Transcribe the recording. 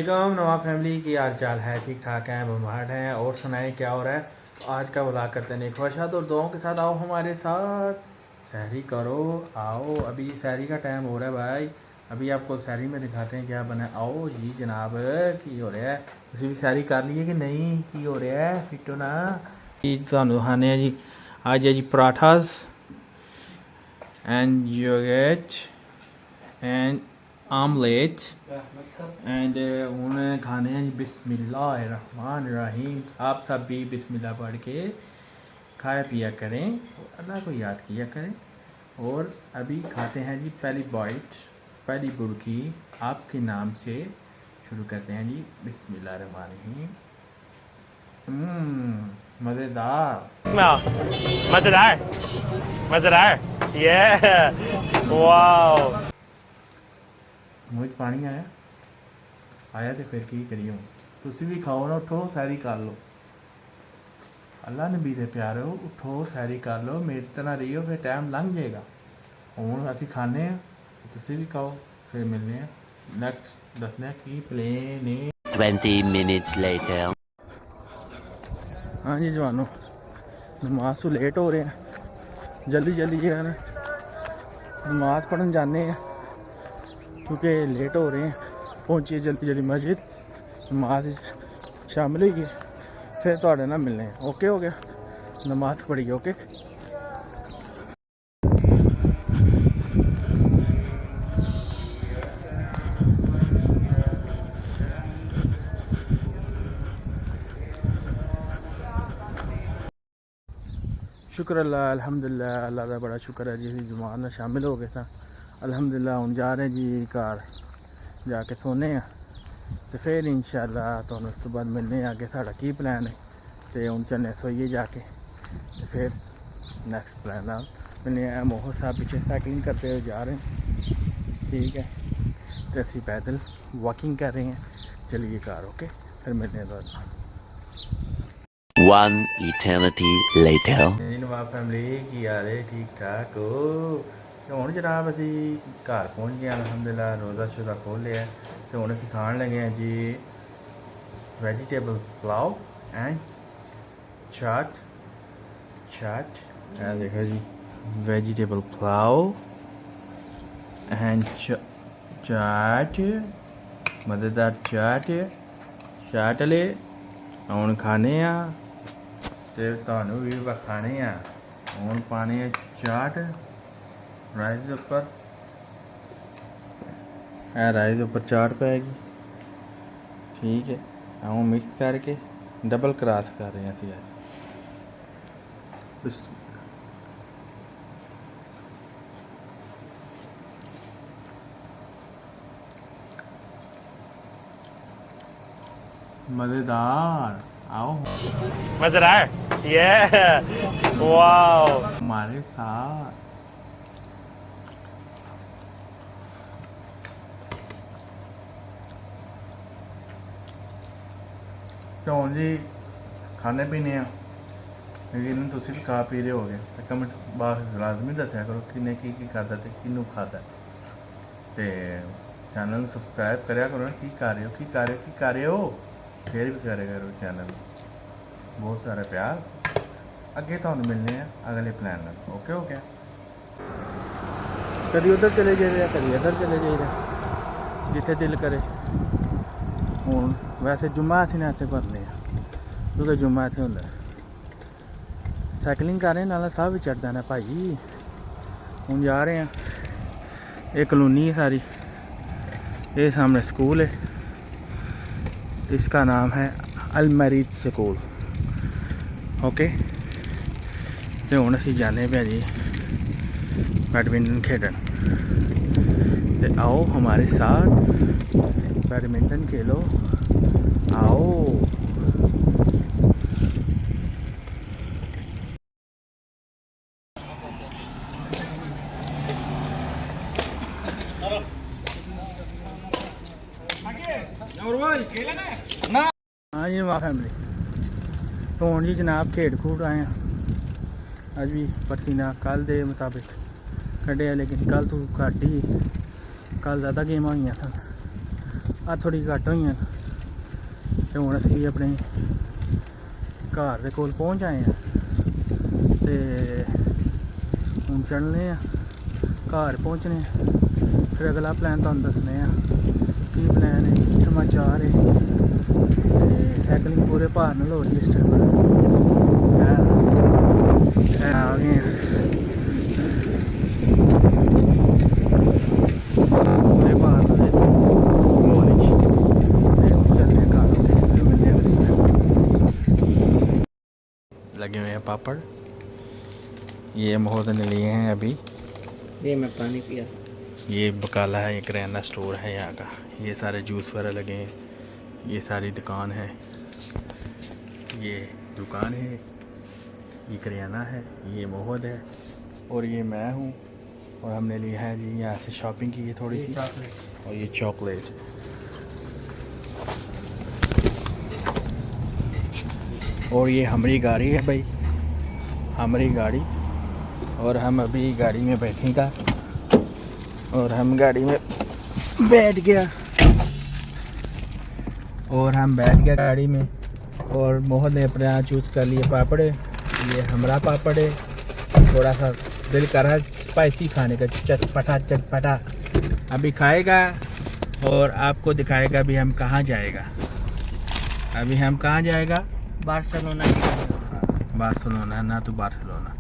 अस्सलामुअलैकुम नवाब फैमिली की हाल चाल है, ठीक ठाक हैं, बम्बाट हैं। और सुनाएं क्या हो रहा है। आज का व्लॉग करते हैं ख्वाहिशात और दुआओं के साथ। आओ हमारे साथ सहरी करो, आओ अभी सहरी का टाइम हो रहा है भाई। अभी आपको सहरी में दिखाते हैं क्या बना है। आओ जी जनाब, की हो रहा है। तुम भी सहरी कर लिए कि नहीं, की हो रहा है फिटो ना जी। ਤੁਹਾਨੂੰ ਖਾਣੇ ਆ ਜੀ ਅੱਜ ਹੈ ਜੀ ਪਰਾਠਾਸ and yoghurt and omelette and उन्हें खाने हैं बिस्मिल्लाहिर्रहमानिर्रहीम। आप सब भी बिस्मिल्लाह पढ़ के खाया पिया करें, अल्लाह को याद किया करें। और अभी खाते हैं जी पहली बाइट, पहली बुर्की आपके नाम से शुरू करते हैं जी। बिस्मिल्लाहिर्रहमानिर्रहीम। मज़ेदार मज़ेदार मज़ेदार ये वाओ। मुझे पानी आया तो फिर की करिए। तुसी भी खाओ ना, उठो सैरी कर लो। अल्लाह नबी दे प्यारे हो, उठो सैरी कर लो, मेरी तरह रहियो, फिर टाइम लंघ जाएगा। हुण असीं खाने तुसी भी खाओ, फिर मिलने नेक्स्ट दसने की प्लेन 20 minutes later. हाँ जी जवानों, नमाज तो लेट हो रहे हैं, जल्दी जल्दी जो है ना नमाज पढ़न जाने हैं क्योंकि लेट हो रहे हैं। पहुँचिए जल्दी जल्दी मस्जिद, नमाज शामिल हुई है, फिर थोड़े ना मिलने हैं। ओके हो गया, नमाज पढ़िए। ओके शुक्र अल्लाह, अल्हम्दुलिल्लाह, अल्लाह का बड़ा शुक्र है जी। जमान में शामिल हो गए थे अल्हम्दुलिल्लाह। हम जा रहे हैं जी घर जाके सोने हैं, तो फिर इंशाअल्लाह तो उस तो बाद मिलने आगे साढ़ा की प्लान है। तो हम चलने सोइए जाके, तो फिर नेक्स्ट प्लान आप मिलने आया। मोहर साहब पीछे साइकिलिंग करते हुए जा रहे हैं, ठीक है। तो असी पैदल वॉकिंग कर रहे हैं। चलिए कार। ओके, फिर मिलने बाद। One eternity later. नवाब फैमिली की हाल है, ठीक ठाक हो। ਹੁਣ जनाब असी घर पहुँच गए अल्हम्दुलिल्लाह। रोज़ा शोज़ा खोल लिया। तो हम असी खान लगे हैं जी वेजिटेबल पुलाव एंड चाट। देखो जी, वेजिटेबल पुलाव एंड चाट, मज़ेदार चाट ले ਹੁਣ खाने ਤੇ ਤੁਹਾਨੂੰ ਵੀ ਵਿਖਾਣੇ ਆ। ਹੁਣ ਪਾਣੀ ਚਾਟ ਰਾਈਸ ਦੇ ਉੱਪਰ, ਇਹ ਰਾਈਸ ਦੇ ਉੱਪਰ ਚਾਟ ਪੈਗੀ, ठीक है। हम मिक्स करके डबल क्रॉस कर रहे हैं असी आज। मज़ेदार, आओ मज़ेदार ये वाओ। हमारे साथ तो जी खाने पीने लेकिन तुम भी खा पी रहे हो गए। कमेंट बॉक्स लाजमी दसिया करो किन्ने की खाता तो किनू खाता। तो चैनल सबसक्राइब कराया करो ना। की कर रहे हो शेयर भी करे करो चैनल। बहुत सारा प्यार। अगे तो मिलने हैं अगले प्लान में। ओके हो गया। कभी उधर चले जाइए, कभी इधर चले जाइए, जिथे दिल करे। हूँ वैसे जुम्मा असीं ने इत्थे भरने क्योंकि जुम्मा इत्थे हुंदा। साइकिलिंग कर रहे हैं, नाला साह भी चढ़दा ना भाई। हूँ जा रहे हैं, ये कॉलोनी है सारी, ये सामने स्कूल है, इसका नाम है अल मरीद स्कूल। ओके, तो हूँ असीं जाने पे जी बैडमिंटन खेलन। तो आओ हमारे साथ बैडमिंटन खेलो, आओ। हाँ जी वाह फैमिली। तो हूँ जी जनाब खेड खूड आए हैं। अज भी पसीना कल के मुताबिक कढ़िया, लेकिन कल तो घट ही, कल ज़्यादा गेम हुई सन, अज थोड़ी घट हुई। ਤੇ ਹੁਣ ਅਸੀਂ ਆਪਣੇ ਘਰ ਦੇ ਕੋਲ ਪਹੁੰਚ ਆਏ ਹਾਂ ਤੇ ਹੁਣ ਚੱਲਨੇ ਆ ਘਰ ਪਹੁੰਚਨੇ ਆ ਫਿਰ ਅਗਲਾ ਪਲਾਨ ਤੁਹਾਨੂੰ ਦੱਸਨੇ ਆ ਕੀ ਪਲਾਨ ਹੈ ਕੀ ਸਮਾਚਾਰ ਹੈ ਤੇ ਸਾਈਕਲਿੰਗ ਪੂਰੇ ਭਾਰ ਨਾਲ ਹੋ ਰਹੀ ਇਸ ਟਾਈਮ ਆ ਗਏ ਪੂਰੇ ਭਾਰ ਨਾਲ ਮੋਲਿਸ਼ ਤੇ ਹੁਣ ਚੱਲਨੇ ਆ ਘਰ फिर मिलने लगे हुए हैं पापड़ ये मोहद ने लिए हैं अभी ये मैं पानी पिया ये बकाला है ये किराना स्टोर है यहाँ का ये सारे जूस वगैरह लगे हैं ये सारी दुकान है ये दुकान है ये किराना है ये मोहद है और ये मैं हूँ और हमने लिया है जी यहाँ से शॉपिंग की है थोड़ी सी और ये चॉकलेट और ये हमारी गाड़ी है भाई हमारी गाड़ी और हम अभी गाड़ी में बैठेगा और हम गाड़ी में बैठ गया और हम बैठ गया गाड़ी में और मोहन ने अपने यहाँ चूज़ कर लिए पापड़े ये हमारा पापड़ है थोड़ा सा दिल कर रहा है स्पाइसी खाने का चटपटा अभी खाएगा और आपको दिखाएगा अभी हम कहाँ जाएगा अभी हम कहाँ जाएगा बार्सिलोना बार्सिलोना ना तो बार्सिलोना